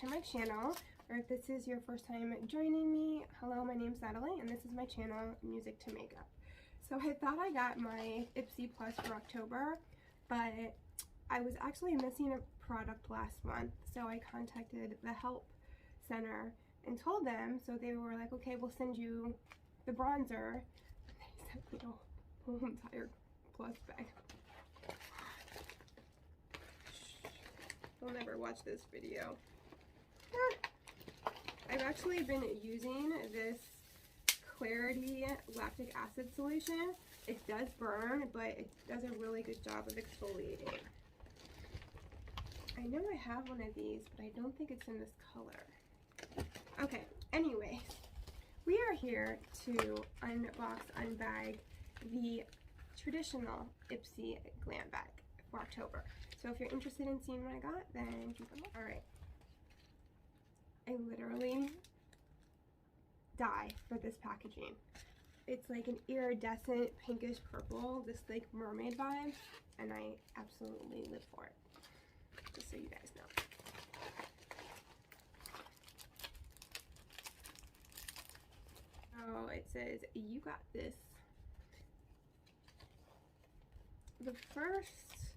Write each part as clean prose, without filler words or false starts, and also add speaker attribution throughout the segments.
Speaker 1: to my channel, or if this is your first time joining me, hello, my name's Natalie and this is my channel, Music to Makeup. So I thought I got my Ipsy Plus for October, but I was actually missing a product last month, so I contacted the Help Center and told them, so they were like, okay, we'll send you the bronzer. And they sent me a whole entire plus bag. They'll never watch this video. I've actually been using this Clarity lactic acid solution. It does burn, but it does a really good job of exfoliating. I know I have one of these, but I don't think it's in this color. Okay, anyways, we are here to unbox, unbag the traditional Ipsy Glam bag for October. So if you're interested in seeing what I got, then keep it. Alright. I literally die for this packaging. It's like an iridescent pinkish purple, this like mermaid vibe, and I absolutely live for it. Just so you guys know. Oh, it says, you got this. The first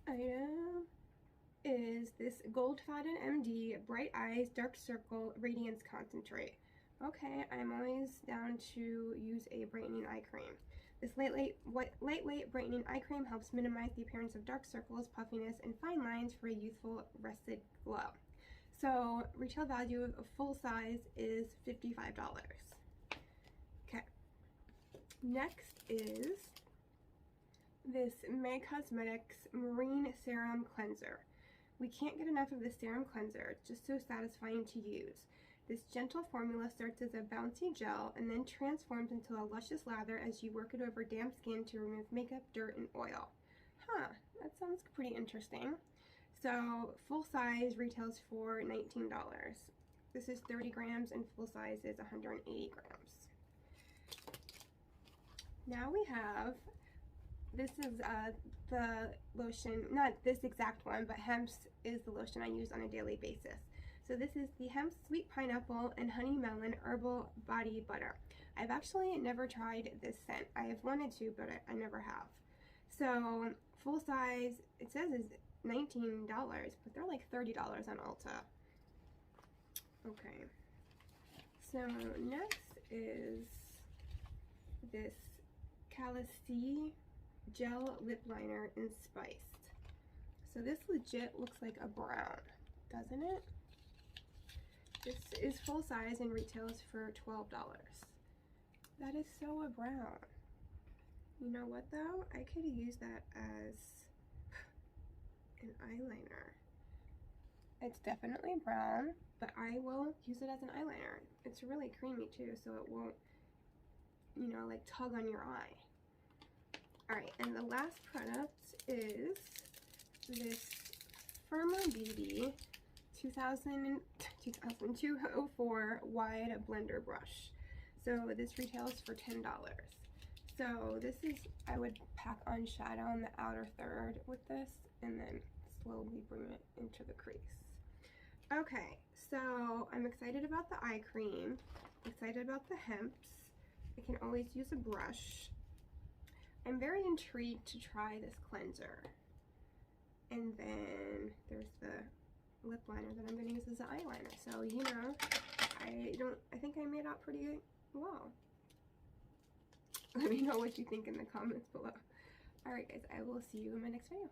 Speaker 1: item is this Gold Fountain MD Bright Eyes Dark Circle Radiance Concentrate. Okay, I'm always down to use a brightening eye cream. This lightweight brightening eye cream helps minimize the appearance of dark circles, puffiness, and fine lines for a youthful, rested glow. So, retail value of full size is $55. Okay. Next is this May Cosmetics Marine Serum Cleanser. We can't get enough of this serum cleanser. It's just so satisfying to use. This gentle formula starts as a bouncy gel and then transforms into a luscious lather as you work it over damp skin to remove makeup, dirt, and oil. Huh, that sounds pretty interesting. So, full size retails for $19. This is 30 grams and full size is 180 grams. Now we have, this is the lotion, not this exact one, but Hemp's is the lotion I use on a daily basis. So this is the Hemp Sweet Pineapple and Honey Melon Herbal Body Butter. I've actually never tried this scent. I have wanted to, but I never have. So full size, it says is $19, but they're like $30 on Ulta. Okay. So next is this Calice Gel Lip Liner in Spiced. So this legit looks like a brown, doesn't it? This is full size and retails for $12. That is so a brown. You know what though? I could use that as an eyeliner. It's definitely brown, but I will use it as an eyeliner. It's really creamy too, so it won't, you know, like tug on your eye. Alright, and the last product is this Firma Beauty 2204 wide blender brush. So this retails for $10. So this is, I would pack on shadow in the outer third with this and then slowly bring it into the crease. Okay, so I'm excited about the eye cream, excited about the Hemp's. I can always use a brush. I'm very intrigued to try this cleanser. And then there's the lip liner that I'm going to use as an eyeliner. So, you know, I think I made out pretty well. Let me know what you think in the comments below. Alright guys, I will see you in my next video.